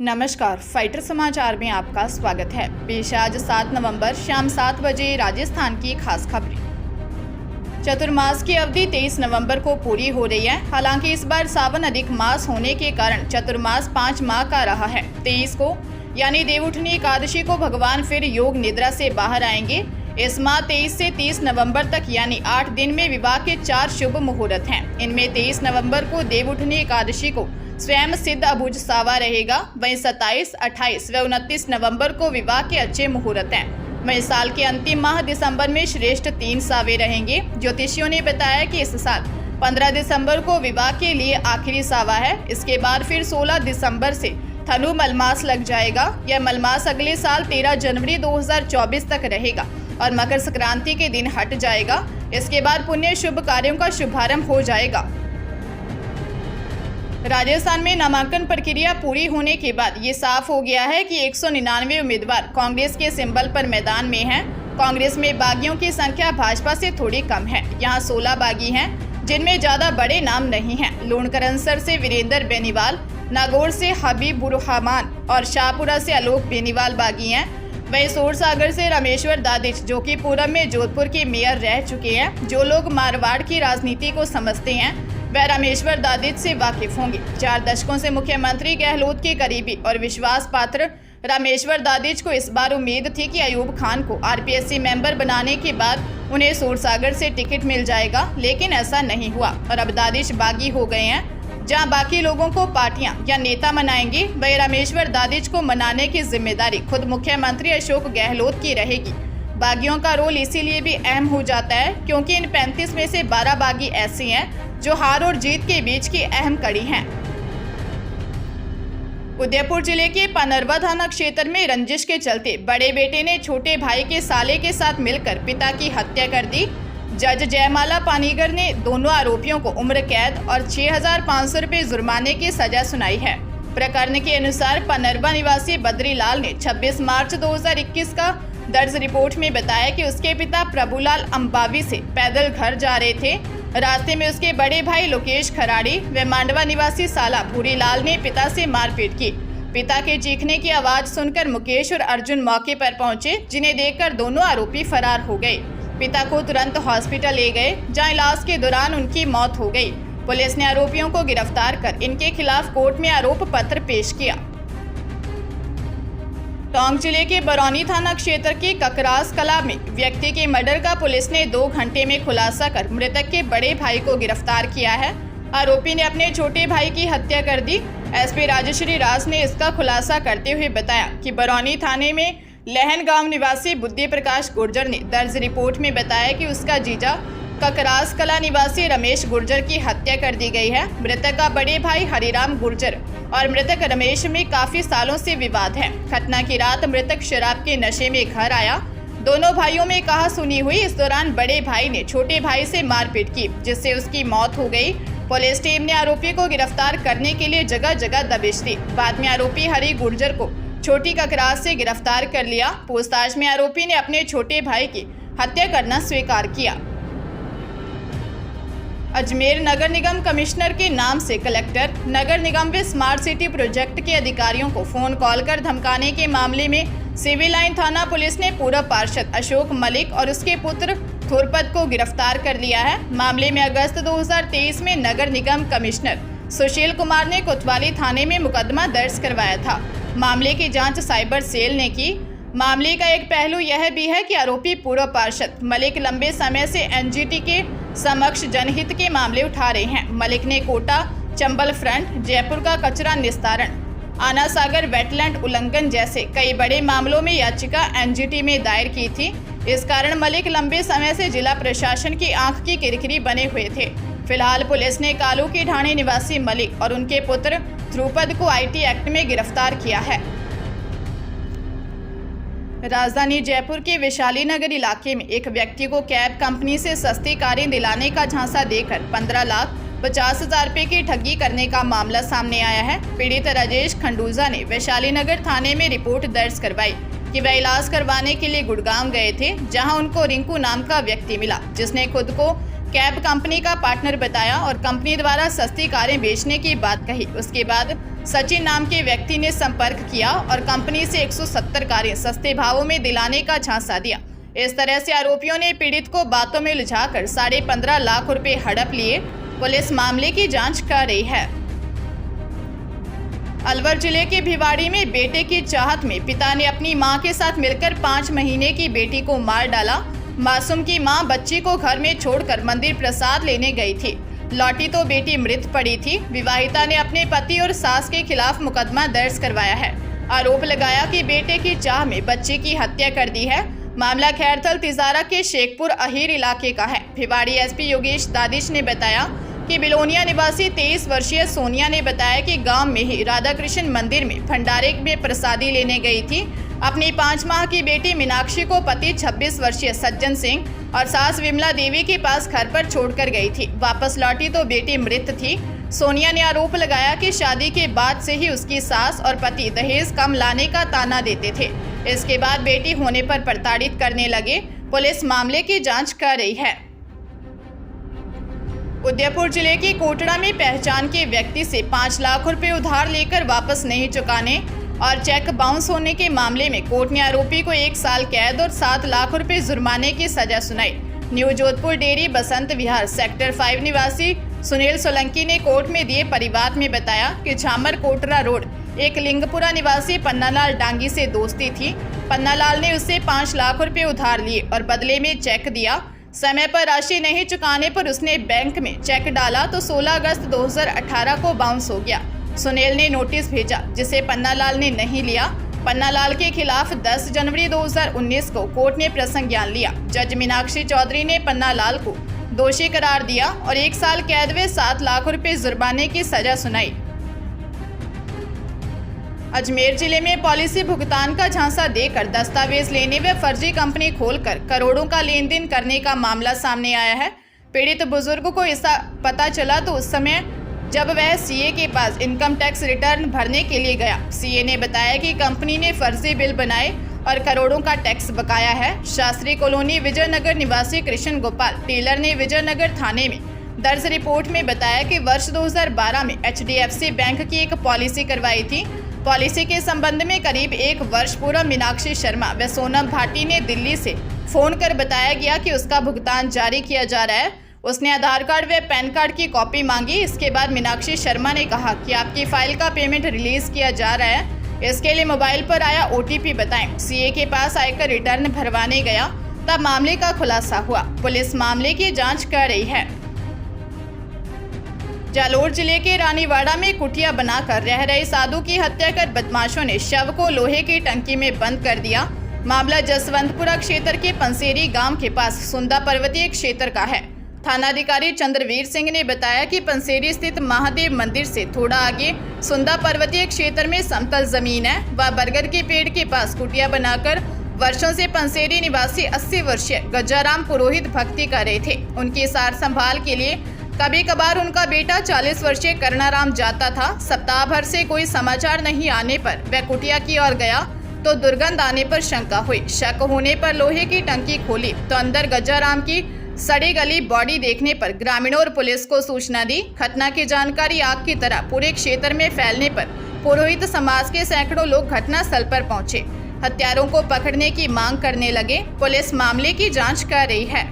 नमस्कार, फाइटर समाचार में आपका स्वागत है। पेश आज 7 नवंबर शाम 7 बजे राजस्थान की खास खबरें। चतुर्मास की अवधि 23 नवंबर को पूरी हो रही है। हालांकि इस बार सावन अधिक मास होने के कारण चतुर्मास 5 माह का रहा है। 23 को यानी देवउठनी एकादशी को भगवान फिर योग निद्रा से बाहर आएंगे। इस माह 23 से 30 नवंबर तक यानी 8 दिन में विवाह के 4 शुभ मुहूर्त हैं। इनमें 23 नवंबर को देवउठनी एकादशी को स्वयं सिद्ध अबुझ सावा रहेगा। वहीं 27, 28 व 29 नवंबर को विवाह के अच्छे मुहूर्त हैं। वहीं साल के अंतिम माह दिसंबर में श्रेष्ठ 3 सावे रहेंगे। ज्योतिषियों ने बताया कि इस साल 15 दिसंबर को विवाह के लिए आखिरी सावा है। इसके बाद फिर 16 दिसंबर से धनु मलमास लग जाएगा। यह मलमास अगले साल 13 जनवरी 2024 तक रहेगा और मकर संक्रांति के दिन हट जाएगा। इसके बाद पुण्य शुभ कार्यों का शुभारंभ हो जाएगा। राजस्थान में नामांकन प्रक्रिया पूरी होने के बाद ये साफ हो गया है कि 199 उम्मीदवार कांग्रेस के सिंबल पर मैदान में हैं। कांग्रेस में बागियों की संख्या भाजपा से थोड़ी कम है। यहाँ 16 बागी हैं, जिनमें ज्यादा बड़े नाम नहीं हैं। लूणकरनसर से वीरेंद्र बेनीवाल, नागौर से हबीबुररहमान और शाहपुरा से आलोक बेनीवाल बागी हैं। वहीं सूरसागर से रामेश्वर दादिच, जो कि पूर्व में जोधपुर के मेयर रह चुके हैं। जो लोग मारवाड़ की राजनीति को समझते हैं वह रामेश्वर दादिच से वाकिफ होंगे। 4 दशकों से मुख्यमंत्री गहलोत के करीबी और विश्वास पात्र रामेश्वर दादिच को इस बार उम्मीद थी कि अयूब खान को आरपीएससी मेंबर बनाने के बाद उन्हें सूरसागर से टिकट मिल जाएगा, लेकिन ऐसा नहीं हुआ और अब दादिच बागी हो गए हैं। जहां बाकी लोगों को पार्टियां या नेता मनाएंगे, वही रामेश्वर दादिच को मनाने की जिम्मेदारी खुद मुख्यमंत्री अशोक गहलोत की रहेगी। बागियों का रोल इसीलिए भी अहम हो जाता है क्योंकि इन 35 में से 12 बागी ऐसे हैं जो हार और जीत के बीच की अहम कड़ी हैं। उदयपुर जिले के पनरवा थाना क्षेत्र में रंजिश के चलते बड़े बेटे ने छोटे भाई के साले के साथ मिलकर पिता की हत्या कर दी। जज जयमाला पानीगर ने दोनों आरोपियों को उम्र कैद और 6,500 रुपये जुर्माने की सजा सुनाई है। प्रकरण के अनुसार पनरवा निवासी बद्रीलाल ने 26 मार्च 2021 का दर्ज रिपोर्ट में बताया कि उसके पिता प्रभुलाल अंबावी से पैदल घर जा रहे थे। रास्ते में उसके बड़े भाई लोकेश खराड़ी व मांडवा निवासी साला भूरीलाल ने पिता से मारपीट की। पिता के चीखने की आवाज सुनकर मुकेश और अर्जुन मौके पर पहुंचे, जिन्हें देखकर दोनों आरोपी फरार हो गए। पिता को तुरंत हॉस्पिटल ले गए, जहां इलाज के दौरान उनकी मौत हो गई। पुलिस ने आरोपियों को गिरफ्तार कर इनके खिलाफ कोर्ट में आरोप पत्र पेश किया। टोंक जिले के बरौनी थाना क्षेत्र के ककरास कला में व्यक्ति के मर्डर का पुलिस ने 2 घंटे में खुलासा कर मृतक के बड़े भाई को गिरफ्तार किया है। आरोपी ने अपने छोटे भाई की हत्या कर दी। एसपी राजश्री राज ने इसका खुलासा करते हुए बताया कि बरौनी थाने में लहन गांव निवासी बुद्धि प्रकाश गुर्जर ने दर्ज रिपोर्ट में बताया कि उसका जीजा ककरास कला निवासी रमेश गुर्जर की हत्या कर दी गई है। मृतक का बड़े भाई हरिराम गुर्जर और मृतक रमेश में काफी सालों से विवाद है। घटना की रात मृतक शराब के नशे में घर आया। दोनों भाइयों में कहा सुनी हुई। इस दौरान बड़े भाई ने छोटे भाई से मारपीट की, जिससे उसकी मौत हो गई। पुलिस टीम ने आरोपी को गिरफ्तार करने के लिए जगह जगह दबिश दी। बाद में आरोपी हरि गुर्जर को छोटी ककरास से गिरफ्तार कर लिया। पूछताछ में आरोपी ने अपने छोटे भाई की हत्या करना स्वीकार किया। अजमेर नगर निगम कमिश्नर के नाम से कलेक्टर नगर निगम व स्मार्ट सिटी प्रोजेक्ट के अधिकारियों को फोन कॉल कर धमकाने के मामले में सिविल लाइन थाना पुलिस ने पूर्व पार्षद अशोक मलिक और उसके पुत्र थुरपद को गिरफ्तार कर लिया है। मामले में अगस्त 2023 में नगर निगम कमिश्नर सुशील कुमार ने कोतवाली थाने में मुकदमा दर्ज करवाया था। मामले की जाँच साइबर सेल ने की। मामले का एक पहलू यह भी है कि आरोपी पूर्व पार्षद मलिक लंबे समय से एनजीटी के समक्ष जनहित के मामले उठा रहे हैं। मलिक ने कोटा चंबल फ्रंट, जयपुर का कचरा निस्तारण, आना सागर वेटलैंड उल्लंघन जैसे कई बड़े मामलों में याचिका एनजीटी में दायर की थी। इस कारण मलिक लंबे समय से जिला प्रशासन की आंख की किरकिरी बने हुए थे। फिलहाल पुलिस ने कालू की ढाणी निवासी मलिक और उनके पुत्र ध्रुपद को आईटी एक्ट में गिरफ्तार किया है। राजधानी जयपुर के वैशाली नगर इलाके में एक व्यक्ति को कैब कंपनी से सस्ती कारें दिलाने का झांसा देकर 15,50,000 रुपये की ठगी करने का मामला सामने आया है। पीड़ित राजेश खंडूजा ने वैशाली नगर थाने में रिपोर्ट दर्ज करवाई कि वह इलाज करवाने के लिए गुड़गांव गए थे, जहां उनको रिंकू नाम का व्यक्ति मिला, जिसने खुद को कैब कंपनी का पार्टनर बताया और कंपनी द्वारा सस्ती कारें बेचने की बात कही। उसके बाद सचिन नाम के व्यक्ति ने संपर्क किया और कंपनी से 170 कारें सस्ते भावों में दिलाने का झांसा दिया। इस तरह से आरोपियों ने पीड़ित को बातों में उलझाकर 15.5 लाख रुपए हड़प लिए। पुलिस मामले की जांच कर रही है। अलवर जिले के भिवाड़ी में बेटे की चाहत में पिता ने अपनी मां के साथ मिलकर 5 महीने की बेटी को मार डाला। मासूम की मां बच्ची को घर में छोड़कर मंदिर प्रसाद लेने गई थी। लौटी तो बेटी मृत पड़ी थी। विवाहिता ने अपने पति और सास के खिलाफ मुकदमा दर्ज करवाया है। आरोप लगाया कि बेटे की चाह में बच्ची की हत्या कर दी है। मामला खैरथल तिजारा के शेखपुर अहीर इलाके का है। भिवाड़ी एसपी योगेश दादिश ने बताया कि बिलोनिया निवासी 23 वर्षीय सोनिया ने बताया कि गांव में ही राधा कृष्ण मंदिर में भंडारे में प्रसादी लेने गई थी। अपनी 5 माह की बेटी मीनाक्षी को पति 26 वर्षीय सज्जन सिंह और सास विमला देवी के पास घर पर छोड़कर गई थी। वापस लौटी तो बेटी मृत थी। सोनिया ने आरोप लगाया कि शादी के बाद से ही उसकी सास और पति दहेज कम लाने का ताना देते थे। इसके बाद बेटी होने पर प्रताड़ित करने लगे। पुलिस मामले की जांच कर रही है। उदयपुर जिले के कोटड़ा में पहचान के व्यक्ति से 5 लाख रुपए उधार लेकर वापस नहीं चुकाने और चेक बाउंस होने के मामले में कोर्ट ने आरोपी को 1 साल कैद और 7 लाख रुपए जुर्माने की सजा सुनाई। New Jodhpur dairy Basant Vihar sector 5 निवासी सुनील सोलंकी ने कोर्ट में दिए परिवाद में बताया कि झामर कोटरा रोड एक लिंगपुरा निवासी पन्नालाल डांगी से दोस्ती थी। पन्नालाल ने उससे 5 लाख रुपए उधार लिए और बदले में चेक दिया। समय पर राशि नहीं चुकाने पर उसने बैंक में चेक डाला तो 16 अगस्त 2018 को बाउंस हो गया। सुनील ने नोटिस भेजा जिसे पन्नालाल ने नहीं लिया। पन्नालाल के खिलाफ 10 जनवरी 2019 को कोर्ट ने प्रसंज्ञान लिया। जज मीनाक्षी चौधरी ने पन्नालाल को दोषी करार दिया और 1 साल कैद व 7 लाख रुपए जुर्माने की सजा सुनाई। अजमेर जिले में पॉलिसी भुगतान का झांसा देकर दस्तावेज लेने व फर्जी कंपनी खोलकर करोड़ों का लेन देन करने का मामला सामने आया है। पीड़ित बुजुर्ग को ऐसा पता चला तो उस समय जब वह सीए के पास इनकम टैक्स रिटर्न भरने के लिए गया। सीए ने बताया कि कंपनी ने फर्जी बिल बनाए और करोड़ों का टैक्स बकाया है। शास्त्री कॉलोनी विजयनगर निवासी कृष्ण गोपाल टेलर ने विजयनगर थाने में दर्ज रिपोर्ट में बताया कि वर्ष 2012 में HDFC बैंक की एक पॉलिसी करवाई थी। पॉलिसी के संबंध में करीब 1 वर्ष पूर्व मीनाक्षी शर्मा व सोनम भाटी ने दिल्ली से फोन कर बताया गया कि उसका भुगतान जारी किया जा रहा है। उसने आधार कार्ड व पैन कार्ड की कॉपी मांगी। इसके बाद मीनाक्षी शर्मा ने कहा कि आपकी फाइल का पेमेंट रिलीज किया जा रहा है, इसके लिए मोबाइल पर आया OTP बताएं। सीए के पास आयकर रिटर्न भरवाने गया तब मामले का खुलासा हुआ। पुलिस मामले की जांच कर रही है। जालोर जिले के रानीवाड़ा में कुटिया बनाकर रह रहे साधु की हत्या कर बदमाशों ने शव को लोहे की टंकी में बंद कर दिया। मामला जसवंतपुरा क्षेत्र के पंसेरी गांव के पास सुंदा पर्वतीय क्षेत्र का है। थानाधिकारी चंद्रवीर सिंह ने बताया कि पंसेरी स्थित महादेव मंदिर से थोड़ा आगे सुंदा पर्वतीय क्षेत्र में समतल जमीन है। वह बरगद के पेड़ के पास कुटिया बनाकर वर्षों से पंसेरी निवासी 80 वर्षीय गजाराम पुरोहित भक्ति कर रहे थे। उनकी सार संभाल के लिए कभी कभार उनका बेटा 40 वर्षीय करणाराम जाता था। सप्ताह भर से कोई समाचार नहीं आने पर वह कुटिया की ओर गया तो दुर्गंध आने पर शंका हुई। शक होने पर लोहे की टंकी खोली तो अंदर गजाराम की सड़ी गली बॉडी देखने पर ग्रामीणों और पुलिस को सूचना दी। घटना की जानकारी आग की तरह पूरे क्षेत्र में फैलने पर पुरोहित समाज के सैकड़ों लोग घटनास्थल पर पहुंचे। हत्यारों को पकड़ने की मांग करने लगे। पुलिस मामले की जांच कर रही है।